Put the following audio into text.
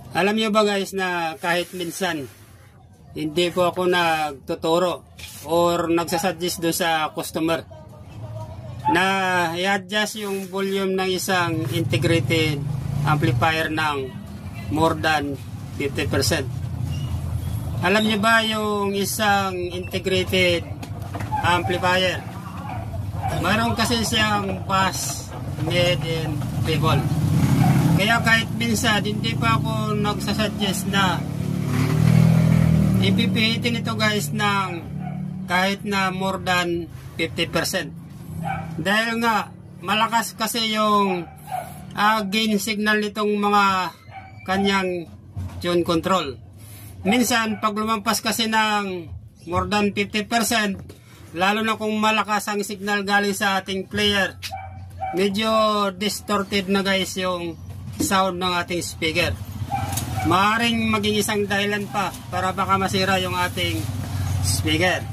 Alam niyo ba guys na kahit minsan hindi po ako nagtuturo or nagsasuggest do sa customer na i-adjust yung volume ng isang integrated amplifier ng more than 50%. Alam niyo ba yung isang integrated amplifier, mayroon kasi siyang bass, mid, and treble. Kaya kahit minsan hindi pa ako nagsasuggest na ipipihitin ito guys ng kahit na more than 50%. Dahil nga malakas kasi yung gain signal nitong mga kanyang tune control. Minsan pag lumampas kasi ng more than 50%, lalo na kung malakas ang signal galing sa ating player, medyo distorted na guys yung sound ng ating speaker. Maaaring maging isang dahilan pa para baka masira yung ating speaker.